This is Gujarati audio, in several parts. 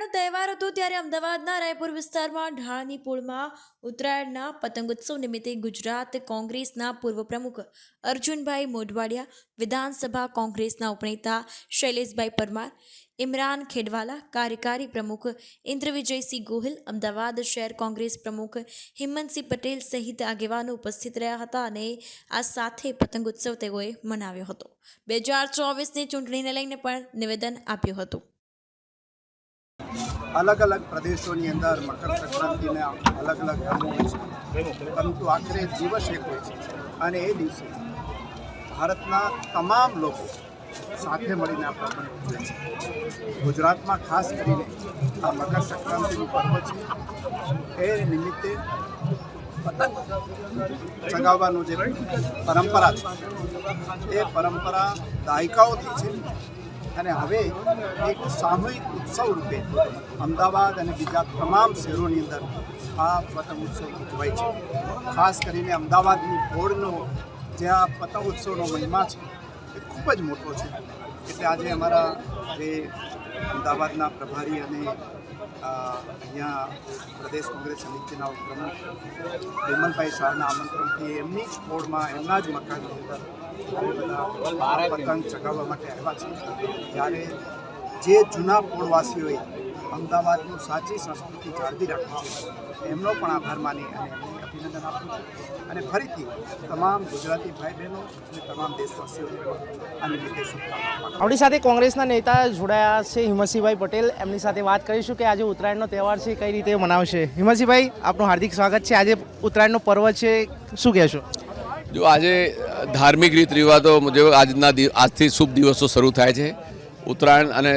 ઉત્તરાયણનો તહેવાર હતો ત્યારે અમદાવાદના રાયપુર વિસ્તારમાં ઢાળની પોળમાં ઉત્તરાયણના પતંગોત્સવ નિમિત્તે ગુજરાત કોંગ્રેસના પૂર્વ પ્રમુખ અર્જુનભાઈ મોઢવાડિયા, વિધાનસભા કોંગ્રેસના ઉપનેતા શૈલેષભાઈ પરમાર, ઇમરાન ખેડવાલા, કાર્યકારી પ્રમુખ ઇન્દ્રવિજયસિંહ ગોહિલ, અમદાવાદ શહેર કોંગ્રેસ પ્રમુખ હિંમતસિંહ પટેલ સહિત આગેવાનો ઉપસ્થિત રહ્યા હતા અને આ સાથે પતંગોત્સવ તેઓએ મનાવ્યો હતો। 2024ની ચૂંટણીને લઈને પણ નિવેદન આપ્યું હતું। अलग अलग प्रदेशों ની અંદર મકર સંક્રાંતિના અલગ અલગ નામો હોય છે, પરંતુ આખરે દિવસ એક હોય છે અને એ દિવસે ભારતના તમામ લોકો સાથે મળીને આ પર્વ ઉજવે છે। ગુજરાતમાં ખાસ કરીને આ મકર સંક્રાંતિનું પર્વ છે, એ નિમિત્તે પતંગ ચગાવવાનું જે પરંપરા છે એ પરંપરા દાયકાઓથી છે અને હવે એક સામૂહિક ઉત્સવ રૂપે અમદાવાદ અને બીજા તમામ શહેરોની અંદર આ પતંગ ઉત્સવ ઉજવાય છે। ખાસ કરીને અમદાવાદની પોળનો જે આ પતંગ ઉત્સવનો મહિમા છે એ ખૂબ જ મોટો છે, એટલે આજે અમારા જે અમદાવાદના પ્રભારી અને અહીંયા પ્રદેશ કોંગ્રેસ સમિતિના ઉપપ્રમુખ વિમલભાઈ શાહના આમંત્રણથી એમની જ પોળમાં એમના જ મકાનની અંદર બધા પતંગ ચગાવવા માટે આવ્યા છે। ત્યારે જે જૂના પોળવાસીઓએ અમદાવાદનું સાચી સંસ્કૃતિ જાળવી રાખી છે એમનો પણ આભાર માની અને એમને અભિનંદન આપું છું અને ફરીથી તમામ ગુજરાતી ભાઈ બહેનો અને તમામ દેશવાસીઓને આ નિમિત્તે શુભકામના। આપણી સાથે કોંગ્રેસના નેતા જોડાયા છે હિંમતસિંહભાઈ પટેલ, એમની સાથે વાત કરીશું કે આજે ઉત્તરાયણનો તહેવાર છે કઈ રીતે મનાવશે। હિંમતસિંહભાઈ, આપનું હાર્દિક સ્વાગત છે। આજે ઉત્તરાયણનો પર્વ છે, શું કહેશો? જો આજે ધાર્મિક રીત રિવાજો મુજબ આજથી શુભ દિવસો શરૂ થાય છે। ઉત્તરાયણ અને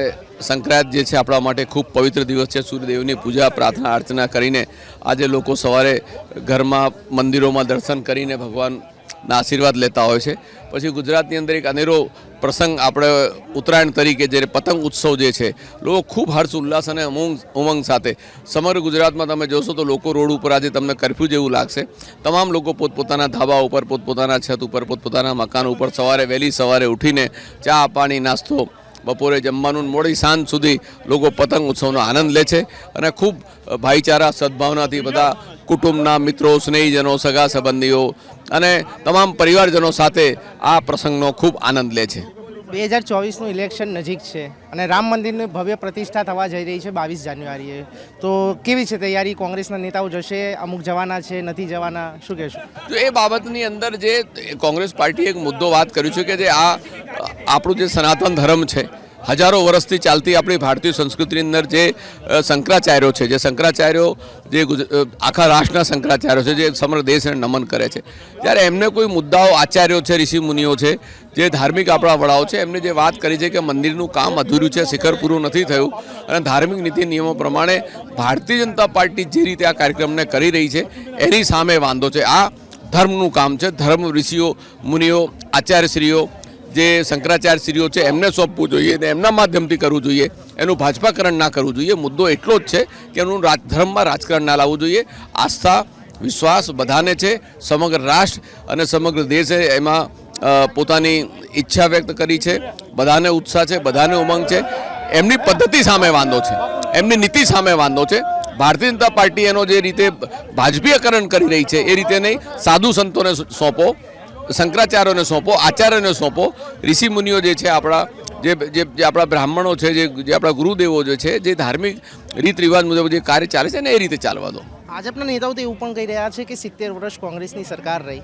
સંક્રાંત જે છે આપણા માટે ખૂબ પવિત્ર દિવસ છે। સૂર્યદેવની પૂજા પ્રાર્થના અર્ચના કરીને આજે લોકો સવારે ઘરમાં મંદિરોમાં દર્શન કરીને ભગવાનના આશીર્વાદ લેતા હોય છે। પછી ગુજરાતની અંદર એક અનેરો પ્રસંગ આપણે ઉત્તરાયણ તરીકે જે પતંગ ઉત્સવ જે છે, લોકો ખૂબ હર્ષ ઉલ્લાસ અને ઉમંગ સાથે સમગ્ર ગુજરાતમાં તમે જોશો તો લોકો રોડ ઉપર આજે તમને કર્ફ્યુ જેવું લાગશે। તમામ લોકો પોતપોતાના ધાબા ઉપર, પોતપોતાના છત ઉપર, પોતપોતાના મકાન ઉપર વહેલી સવારે ઉઠીને ચા પાણી નાસ્તો, બપોરે જમવાનું, મોડી સાંજ સુધી લોકો પતંગ ઉત્સવનો આનંદ લે છે અને ખૂબ ભાઈચારા સદભાવનાથી બધા કુટુંબના મિત્રો, સ્નેહીજનો, સગા સંબંધીઓ અને તમામ પરિવારજનો સાથે આ પ્રસંગનો ખૂબ આનંદ લે છે। 2024નું ઇલેક્શન નજીક છે અને રામ મંદિરની ભવ્ય પ્રતિષ્ઠા થવા જઈ રહી છે 22 જાન્યુઆરીએ, તો કેવી છે તૈયારી? કોંગ્રેસના નેતાઓ જશે, અમુક જવાના છે, નથી જવાના, શું કહેશો? જો એ બાબતની અંદર જે કોંગ્રેસ પાર્ટીએ એક મુદ્દો વાત કર્યો છે કે જે આ આપણું જે સનાતન ધર્મ છે, હજારો વર્ષથી ચાલતી આપણી ભારતીય સંસ્કૃતિની અંદર જે શંકરાચાર્યો છે, જે શંકરાચાર્યો જે આખા રાષ્ટ્રના શંકરાચાર્યો છે, જે સમગ્ર દેશને નમન કરે છે, જ્યારે એમને કોઈ મુદ્દાઓ આચાર્યો છે, ઋષિ મુનિઓ છે, જે ધાર્મિક આપણા વડાઓ છે, એમને જે વાત કરી છે કે મંદિરનું કામ અધૂરું છે, શિખર પૂરું નથી થયું અને ધાર્મિક નીતિ નિયમો પ્રમાણે ભારતીય જનતા પાર્ટી જે રીતે આ કાર્યક્રમને કરી રહી છે એની સામે વાંધો છે। આ ધર્મનું કામ છે, ધર્મ ઋષિઓ મુનિઓ આચાર્યશ્રીઓ જે શંકરાચાર્યશ્રીઓ છે એમને સોંપવું જોઈએ અને એમના માધ્યમથી કરવું જોઈએ, એનું ભાજપાકરણ ના કરવું જોઈએ। મુદ્દો એટલો જ છે કે એનું ધર્મમાં રાજકારણ ના લાવવું જોઈએ। આસ્થા વિશ્વાસ બધાને છે, સમગ્ર રાષ્ટ્ર અને સમગ્ર દેશે એમાં પોતાની ઈચ્છા વ્યક્ત કરી છે, બધાને ઉત્સાહ છે, બધાને ઉમંગ છે। એમની પદ્ધતિ સામે વાંધો છે, એમની નીતિ સામે વાંધો છે। ભારતીય જનતા પાર્ટી એનો જે રીતે ભાજપીયકરણ કરી રહી છે એ રીતે નહીં, સાધુ સંતોને સોંપો, શંકરાચાર્યોને સોંપો, આચાર્યોને સોંપો, ઋષિ મુનિઓ જે છે આપણા જે આપણા બ્રાહ્મણો છે, જે આપણા ગુરુદેવો જે છે, જે ધાર્મિક રીત રિવાજ મુજબ જે કાર્ય ચાલે છે ને એ રીતે ચાલવા દો। ભાજપના નેતાઓ તો એવું પણ કહી રહ્યા છે કે 70 વર્ષ કોંગ્રેસની સરકાર રહી,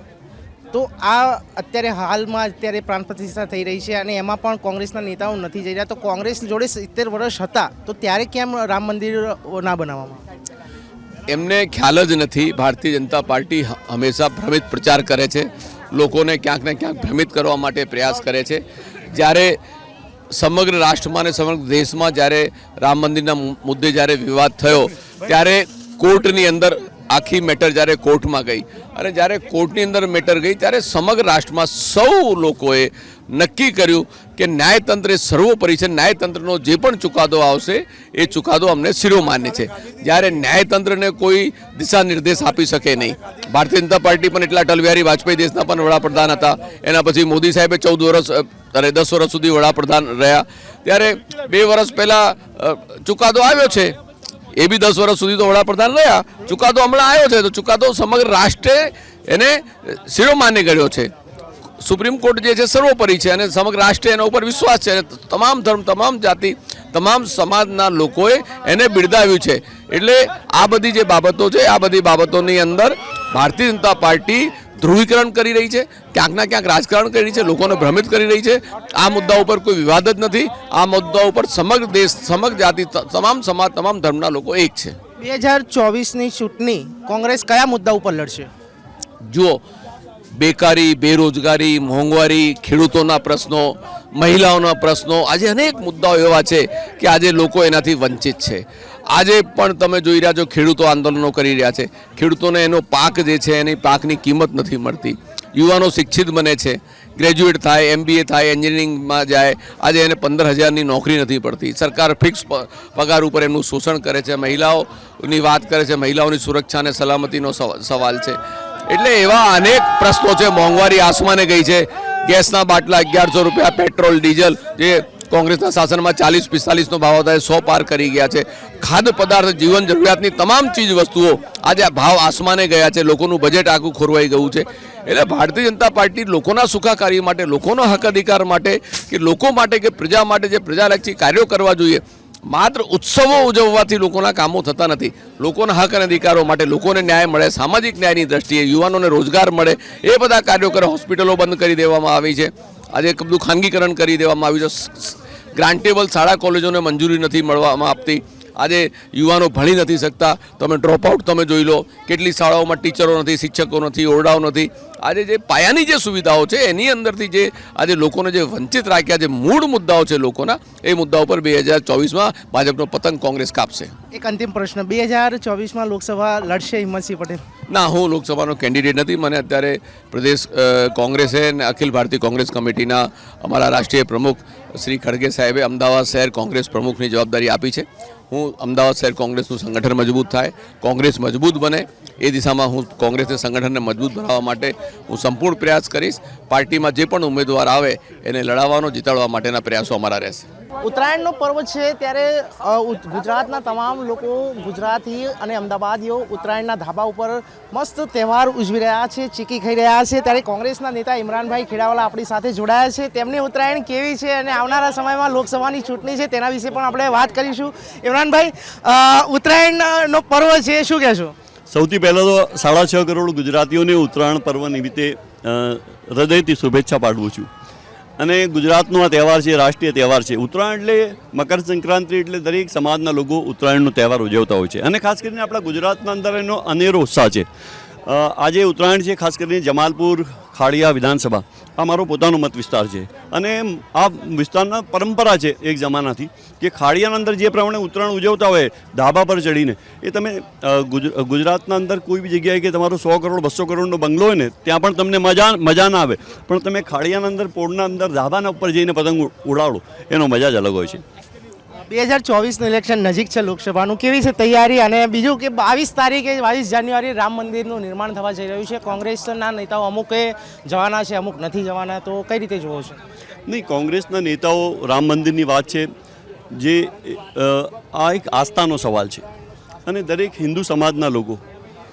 તો આ અત્યારે હાલમાં પ્રાણ પ્રતિષ્ઠા થઈ રહી છે અને એમાં પણ કોંગ્રેસના નેતાઓ નથી જઈ રહ્યા, તો કોંગ્રેસ જોડે 70 વર્ષ હતા તો ત્યારે કેમ રામ મંદિર ના બનાવવામાં? એમને ખ્યાલ જ નથી। ભારતીય જનતા પાર્ટી હંમેશા ભ્રમિત પ્રચાર કરે છે, લોકોને ક્યાંક ને ક્યાંક ભ્રમિત કરવા માટે પ્રયાસ કરે છે। જ્યારે સમગ્ર રાષ્ટ્રમાં અને સમગ્ર દેશમાં જ્યારે રામ મંદિરના મુદ્દે જ્યારે વિવાદ થયો ત્યારે કોર્ટની અંદર આખી મેટર જ્યારે કોર્ટમાં ગઈ અને જ્યારે કોર્ટની અંદર મેટર ગઈ ત્યારે સમગ્ર રાષ્ટ્રમાં સૌ લોકોએ નક્કી કર્યું કે ન્યાયતંત્ર એ સર્વોપરી છે, ન્યાયતંત્રનો જે પણ ચુકાદો આવશે એ ચુકાદો અમને શિરોમાન્ય છે। જ્યારે ન્યાયતંત્રને કોઈ દિશા નિર્દેશ આપી શકે નહીં। ભારતીય જનતા પાર્ટી પણ એટલા અટલ બિહારી વાજપેયી દેશના પણ વડાપ્રધાન હતા, એના પછી મોદી સાહેબે 14 વર્ષ ત્યારે 10 વર્ષ સુધી વડાપ્રધાન રહ્યા, ત્યારે 2 વર્ષ પહેલાં ચુકાદો આવ્યો છે, એ બી 10 વર્ષ સુધી તો વડાપ્રધાન રહ્યા, ચુકાદો હમણાં આવ્યો છે, તો ચુકાદો સમગ્ર રાષ્ટ્રે એને શિરોમાન્ય કર્યો છે. સુપ્રીમ કોર્ટ જે છે સર્વોપરી છે અને સમગ્ર રાષ્ટ્રે એના ઉપર વિશ્વાસ છે અને તમામ ધર્મ, તમામ જાતિ, તમામ સમાજના લોકોએ એને બિરદાવ્યું છે. એટલે આ બધી જે બાબતો છે, આ બધી બાબતોની અંદર ભારતીય જનતા પાર્ટી ધ્રુવીકરણ કરી રહી છે, ક્યાંકના ક્યાંક રાજકારણ કરી રહી છે, લોકોને ભ્રમિત કરી રહી છે. આ મુદ્દા ઉપર કોઈ વિવાદ જ નથી. આ મુદ્દા ઉપર સમગ્ર દેશ, સમગ્ર જાતિ, તમામ સમાજ, તમામ ધર્મના લોકો એક છે. 2024ની ચૂંટણી કોંગ્રેસ કયા મુદ્દા ઉપર લડશે? જુઓ, બેકારી, બેરોજગારી, મોંઘવારી, ખેડૂતોના પ્રશ્નો, મહિલાઓના પ્રશ્નો, આજે અનેક મુદ્દાઓ એવા છે કે આજે લોકો એનાથી વંચિત છે. આજે પણ તમે જોઈ રહ્યા છો, ખેડૂતો આંદોલનો કરી રહ્યા છે. ખેડૂતોને એનો પાક જે છે એની પાકની કિંમત નથી મળતી. યુવાનો શિક્ષિત બને છે, ગ્રેજ્યુએટ થાય, MBA થાય, એન્જિનિયરિંગમાં જાય, આજે એને 15,000ની નોકરી નથી પડતી. સરકાર ફિક્સ પગાર ઉપર એમનું શોષણ કરે છે. મહિલાઓની વાત કરે છે, મહિલાઓની સુરક્ષા અને સલામતીનો સવાલ છે. એટલે એવા અનેક પ્રશ્નો છે. મોંઘવારી આસમાને ગઈ છે. ગેસના બાટલા 1100 રૂપિયા, પેટ્રોલ, ડીઝલ જે કોંગ્રેસના શાસનમાં 40-45નો ભાવ હતા, 100 પાર કરી ગયા છે. ખાદ્ય પદાર્થ, જીવન જરૂરિયાતની તમામ ચીજ વસ્તુઓ આજે ભાવ આસમાને ગયા છે. લોકોનું બજેટ આખું ખોરવાઈ ગયું છે. એટલે ભારતીય જનતા પાર્ટી લોકોના સુખાકારી માટે, લોકોના હક અધિકાર માટે, કે લોકો માટે, કે પ્રજા માટે જે પ્રજાલક્ષી કાર્યો કરવા જોઈએ, માત્ર ઉત્સવો ઉજવવાથી લોકોના કામો થતા નથી. લોકોના હક અને અધિકારો માટે, લોકોને ન્યાય મળે, સામાજિક ન્યાયની દ્રષ્ટિએ યુવાનોને રોજગાર મળે, એ બધા કાર્યો કરે. હોસ્પિટલો બંધ કરી દેવામાં આવી છે, આજે બધું ખાનગીકરણ કરી દેવામાં આવ્યું છે. ગ્રાન્ટેબલ શાળા કોલેજોને મંજૂરી નથી મળવામાં આપતી. આજે યુવાનો ભણી નથી શકતા. તમે ડ્રોપ આઉટ તમે જોઈ લો, કેટલી શાળાઓમાં ટીચરો નથી, શિક્ષકો નથી, ઓરડાઓ નથી. આજે જે પાયાની જે સુવિધાઓ છે એની અંદરથી જે આજે લોકોને જે વંચિત રાખ્યા છે, મૂળ મુદ્દાઓ છે લોકોના, એ મુદ્દા ઉપર 2024માં ભાજપનો પતંગ કોંગ્રેસ કાપશે. એક અંતિમ પ્રશ્ન, 2024માં લોકસભા લડશે હિંમતસિંહ પટેલ? ના, હું લોકસભાનો કેન્ડિડેટ નથી. મને અત્યારે પ્રદેશ કોંગ્રેસે અને અખિલ ભારતીય કોંગ્રેસ કમિટીના અમારા રાષ્ટ્રીય પ્રમુખ શ્રી ખડગે સાહેબે અમદાવાદ શહેર કોંગ્રેસ પ્રમુખની જવાબદારી આપી છે. હું અમદાવાદ શહેર કોંગ્રેસનું સંગઠન મજબૂત થાય, કોંગ્રેસ મજબૂત બને, એ દિશામાં હું કોંગ્રેસના સંગઠનને મજબૂત બનાવવા માટે હું સંપૂર્ણ પ્રયાસ કરીશ. પાર્ટીમાં જે પણ ઉમેદવાર આવે એને લડાવવાનો, જીતાડવા માટેના પ્રયાસો અમારા રહેશે. ઉત્તરાયણનો પર્વ છે ત્યારે ગુજરાતના તમામ લોકો, ગુજરાતી અને અમદાવાદીઓ ઉત્તરાયણના ધાબા ઉપર મસ્ત તહેવાર ઉજવી રહ્યા છે, ચીકી ખાઈ રહ્યા છે. ત્યારે કોંગ્રેસના નેતા ઇમરાનભાઈ ખેડાવાલા આપણી સાથે જોડાયા છે. તેમની ઉત્તરાયણ કેવી છે અને આવનારા સમયમાં લોકસભાની ચૂંટણી છે તેના વિશે પણ આપણે વાત કરીશું. ઇમરાનભાઈ, ઉત્તરાયણનો પર્વ છે, શું કહેશો? સૌથી પહેલાં તો 6.5 કરોડ ગુજરાતીઓને ઉત્તરાયણ પર્વ નિમિત્તે હૃદયથી શુભેચ્છા પાઠવું છું. અને ગુજરાતનો આ તહેવાર છે, રાષ્ટ્રીય તહેવાર છે. ઉત્તરાયણ એટલે મકર સંક્રાંતિ, એટલે દરેક સમાજના લોકો ઉત્તરાયણનો તહેવાર ઉજવતા હોય છે. અને ખાસ કરીને આપણા ગુજરાતના અંદર એનો અનેરો ઉત્સાહ છે. આજે ઉત્તરાયણ છે, ખાસ કરીને જમાલપુર ખાડિયા વિધાનસભા આ મારો પોતાનો મત વિસ્તાર છે. અને આ વિસ્તારના પરંપરા છે એક જમાનાથી કે ખાડિયાના અંદર જે પ્રમાણે ઉત્તરાયણ ઉજવતા હોય ધાબા પર ચડીને, એ તમે ગુજરાતના અંદર કોઈ બી જગ્યાએ કે તમારો 100 કરોડ 200 કરોડનો બંગલો હોય ને ત્યાં પણ તમને મજા ના આવે, પણ તમે ખાડિયાના અંદર પોળના અંદર ધાબાના ઉપર જઈને પતંગ ઉડાડો એનો મજા જ અલગ હોય છે. 2024નું ઇલેક્શન નજીક છે, લોકસભાનું. કેવી છે તૈયારી? અને બીજું કે 22 તારીખે 22 જાન્યુઆરી રામ મંદિરનું નિર્માણ થવા જઈ રહ્યું છે. કોંગ્રેસના નેતાઓ અમુકે જવાના છે, અમુક નથી જવાના, તો કઈ રીતે જોવો છો? નહીં, કોંગ્રેસના નેતાઓ રામ મંદિરની વાત છે જે આ એક આસ્થાનો સવાલ છે. અને દરેક હિન્દુ સમાજના લોકો,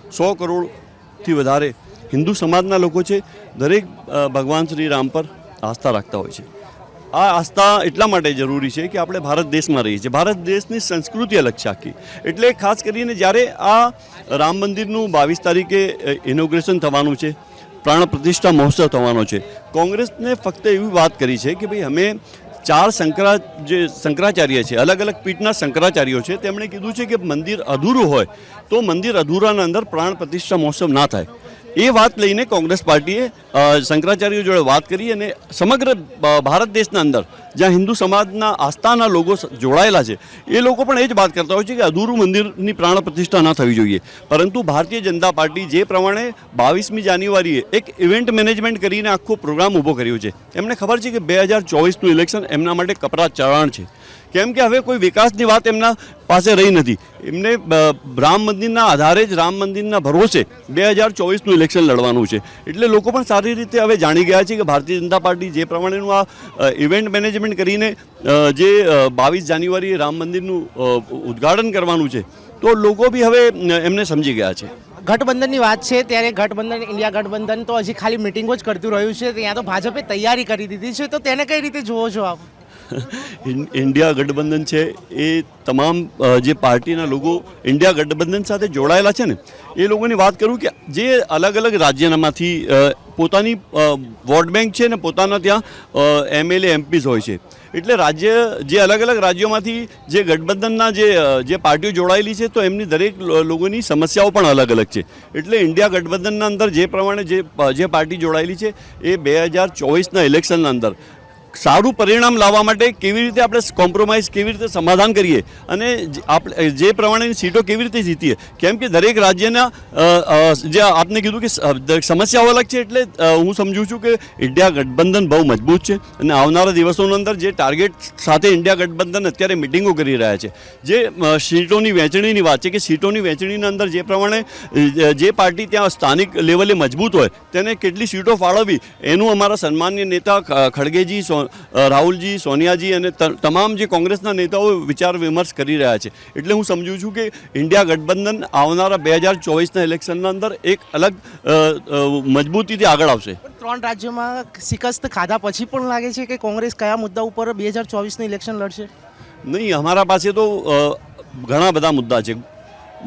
100 કરોડથી વધારે હિન્દુ સમાજના લોકો છે, દરેક ભગવાન શ્રી રામ પર આસ્થા રાખતા હોય છે. આ આસ્થા એટલા માટે જરૂરી છે કે આપણે ભારત દેશમાં રહીએ છીએ. ભારત દેશની સંસ્કૃતિ અલગ છે આખી. એટલે ખાસ કરીને જ્યારે આ રામ મંદિરનું 22 તારીખે ઇનોગ્રેશન થવાનું છે, પ્રાણ પ્રતિષ્ઠા મહોત્સવ થવાનો છે, કોંગ્રેસને ફક્ત એવી વાત કરી છે કે ભાઈ અમે 4 શંકરાચાર્ય છે, અલગ અલગ પીઠના શંકરાચાર્યો છે, તેમણે કીધું છે કે મંદિર અધૂરું હોય તો મંદિર અધૂરાના અંદર પ્રાણ પ્રતિષ્ઠા મહોત્સવ ના થાય. એ વાત લઈને કોંગ્રેસ પાર્ટીએ શંકરાચાર્યો જોડે વાત કરી અને સમગ્ર ભારત દેશના અંદર જ્યાં હિન્દુ સમાજના આસ્થાના લોકો જોડાયેલા છે એ લોકો પણ એ જ વાત કરતા હોય છે કે અધૂરું મંદિરની પ્રાણ પ્રતિષ્ઠા ન થવી જોઈએ. પરંતુ ભારતીય જનતા પાર્ટી જે પ્રમાણે 22મી જાન્યુઆરીએ એક ઇવેન્ટ મેનેજમેન્ટ કરીને આખો પ્રોગ્રામ ઊભો કર્યો છે, એમને ખબર છે કે 2024નું ઇલેક્શન એમના માટે કપરા ચરણ છે. કેમ કે હવે કોઈ વિકાસની વાત એમના પાસે રહી નથી. એમને રામ મંદિરના આધારે જ રામ મંદિરના ભરોસે 2024નું ઇલેક્શન લડવાનું છે. એટલે લોકો પણ સારી રીતે હવે જાણી ગયા છે કે ભારતીય જનતા પાર્ટી જે પ્રમાણેનું આ ઇવેન્ટ મેનેજમેન્ટ કરીને જે 22 જાન્યુઆરીએ રામ મંદિરનું ઉદ્ઘાટન કરવાનું છે, તો લોકો બી હવે એમને સમજી ગયા છે. ગઠબંધનની વાત છે ત્યારે ગઠબંધન ઇન્ડિયા ગઠબંધન તો હજી ખાલી મિટિંગો જ કરતું રહ્યું છે. ત્યાં તો ભાજપે તૈયારી કરી દીધી છે, તો તેને કઈ રીતે જુઓ છો આપ? ઇન્ડિયા ગઠબંધન છે એ તમામ જે પાર્ટીના લોકો ઇન્ડિયા ગઠબંધન સાથે જોડાયેલા છે ને, એ લોકોની વાત કરું કે જે અલગ અલગ રાજ્યમાંથી પોતાની વોટ બેંક છે ને, પોતાના ત્યાં MLA MPs હોય છે. એટલે રાજ્ય જે અલગ અલગ રાજ્યોમાંથી જે ગઠબંધનના જે પાર્ટીઓ જોડાયેલી છે, તો એમની દરેક લોકોની સમસ્યાઓ પણ અલગ અલગ છે. એટલે ઇન્ડિયા ગઠબંધનના અંદર જે પ્રમાણે જે પાર્ટી જોડાયેલી છે એ 2024ના ઇલેક્શનના અંદર સારું પરિણામ લાવવા માટે કેવી રીતે આપણે કોમ્પ્રોમાઇઝ કેવી રીતે સમાધાન કરીએ અને આપણે જે પ્રમાણેની સીટો કેવી રીતે જીતીએ. કેમ કે દરેક રાજ્યના જે આપને કીધું કે સમસ્યાઓ અલગ છે. એટલે હું સમજું છું કે ઇન્ડિયા ગઠબંધન બહુ મજબૂત છે અને આવનારા દિવસોની અંદર જે ટાર્ગેટ સાથે ઇન્ડિયા ગઠબંધન અત્યારે મિટિંગો કરી રહ્યા છે, જે સીટોની વહેંચણીની વાત છે કે સીટોની વહેંચણીના અંદર જે પ્રમાણે જે પાર્ટી ત્યાં સ્થાનિક લેવલે મજબૂત હોય તેને કેટલી સીટો ફાળવવી, એનું અમારા સન્માનીય નેતા ખડગેજી, રાહુલજી, સોનિયાજી અને તમામ જે કોંગ્રેસના નેતાઓ વિચાર વિમર્શ કરી રહ્યા છે. એટલે હું સમજું છું કે ઇન્ડિયા ગઠબંધન આવનારા 2024ના ઇલેક્શનના અંદર એક અલગ મજબૂતીથી આગળ આવશે. 3 રાજ્યોમાં શિકસ્ત ખાધા પછી પણ લાગે છે કે કોંગ્રેસ કયા મુદ્દા ઉપર 2024નું ઇલેક્શન લડશે? નહીં, અમારા પાસે તો ઘણા બધા મુદ્દા છે.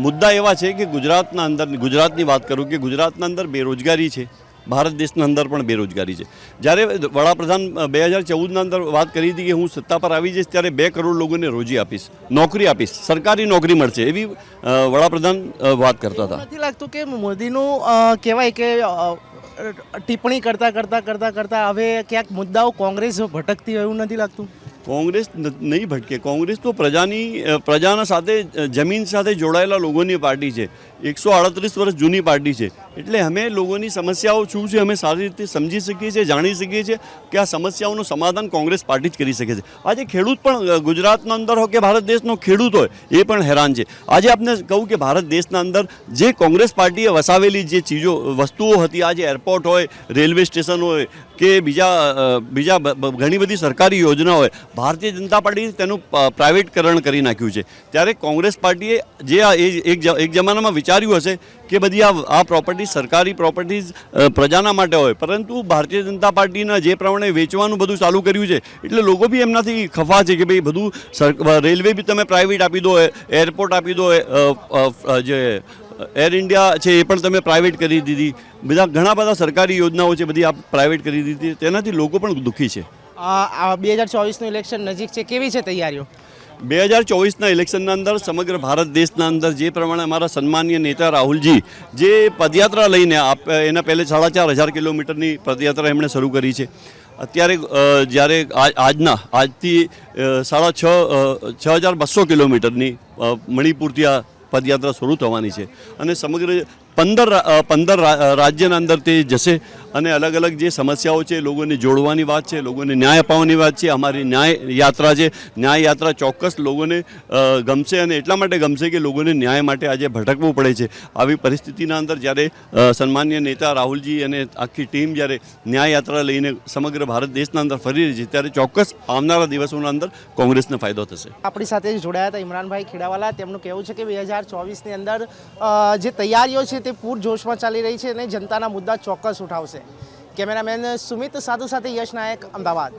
મુદ્દા એવા છે કે ગુજરાતની વાત કરું કે ગુજરાતના અંદર બેરોજગારી છે, ભારત દેશના અંદર પણ બેરોજગારી છે. જ્યારે વડાપ્રધાન 2014ના અંદર વાત કરી હતી કે હું સત્તા પર આવી જઈશ ત્યારે 2 કરોડ લોકોને રોજી આપીશ, નોકરી આપીશ, સરકારી નોકરી મળશે, એવી વડાપ્રધાન વાત કરતા હતા. નથી લાગતું કે મોદીનું કહેવાય કે ટિપ્પણી કરતા હવે ક્યાંક મુદ્દાઓ કોંગ્રેસ ભટકતી હોય એવું નથી લાગતું? કોંગ્રેસ નહીં ભટકે. કોંગ્રેસ તો પ્રજાના સાથે જમીન સાથે જોડાયેલા લોકોની પાર્ટી છે. 138 વર્ષ જૂની પાર્ટી છે. એટલે અમે લોકોની સમસ્યાઓ શું છે અમે સારી રીતે સમજી શકીએ છીએ, જાણી શકીએ છીએ કે આ સમસ્યાઓનું સમાધાન કોંગ્રેસ પાર્ટી જ કરી શકે છે. આજે ખેડૂત પણ ગુજરાતના અંદર હોય કે ભારત દેશનો ખેડૂત હોય એ પણ હેરાન છે. આજે આપને કહું કે ભારત દેશના અંદર જે કોંગ્રેસ પાર્ટીએ વસાવેલી જે વસ્તુઓ હતી, આજે એરપોર્ટ હોય, રેલવે સ્ટેશન હોય કે બીજા ઘણી બધી સરકારી યોજના હોય, ભારતીય જનતા પાર્ટીએ તેનું પ્રાઇવેટકરણ કરી નાખ્યું છે. ત્યારે કોંગ્રેસ પાર્ટીએ જે એક જમાનામાં વિચાર્યું હશે કે બધી આ પ્રોપર્ટી સરકારી પ્રોપર્ટીઝ પ્રજાના માટે હોય, પરંતુ ભારતીય જનતા પાર્ટીના જે પ્રમાણે વેચવાનું બધું ચાલુ કર્યું છે એટલે લોકો બી એમનાથી ખફા છે કે ભાઈ બધું રેલવે બી તમે પ્રાઇવેટ આપી દો, એરપોર્ટ આપી દો, જે એર ઇન્ડિયા છે એ પણ તમે પ્રાઇવેટ કરી દીધી, ઘણા બધા સરકારી યોજનાઓ છે બધી આપ પ્રાઇવેટ કરી દીધી. તેનાથી લોકો પણ દુઃખી છે. 2024નું ઇલેક્શન નજીક છે, કેવી છે તૈયારીઓ? 2024ના ઇલેક્શનના અંદર સમગ્ર ભારત દેશના અંદર જે પ્રમાણે અમારા સન્માનીય નેતા રાહુલજી જે પદયાત્રા લઈને એના પહેલે 4,500 કિલોમીટરની પદયાત્રા એમણે શરૂ કરી છે. અત્યારે જ્યારે આજથી 6,200 કિલોમીટરની મણિપુરથી આ પદયાત્રા શરૂ થવાની છે અને સમગ્ર 15 રાજ્યના અંદર તે જશે અને અલગ અલગ જે સમસ્યાઓ છે લોકોને જોડવાની વાત છે, લોકોને ન્યાય અપાવવાની વાત છે. અમારી ન્યાય યાત્રા છે, ન્યાય યાત્રા ચોક્કસ લોકોને ગમશે અને એટલા માટે ગમશે કે લોકોને ન્યાય માટે આજે ભટકવું પડે છે. આવી પરિસ્થિતિના અંદર જ્યારે સન્માનીય નેતા રાહુલજી અને આખી ટીમ જ્યારે ન્યાય યાત્રા લઈને સમગ્ર ભારત દેશના અંદર ફરી રહી છે ત્યારે ચોક્કસ આવનારા દિવસોના અંદર કોંગ્રેસને ફાયદો થશે. આપણી સાથે જોડાયા હતા ઇમરાનભાઈ ખેડાવાલા. તેમનું કહેવું છે કે 2024ની અંદર જે તૈયારીઓ છે તે પૂરજોશમાં ચાલી રહી છે અને જનતાના મુદ્દા ચોક્કસ ઉઠાવશે. કેમેરામેન સુમિત સાધુ સાથે યશ નાયક, અમદાવાદ.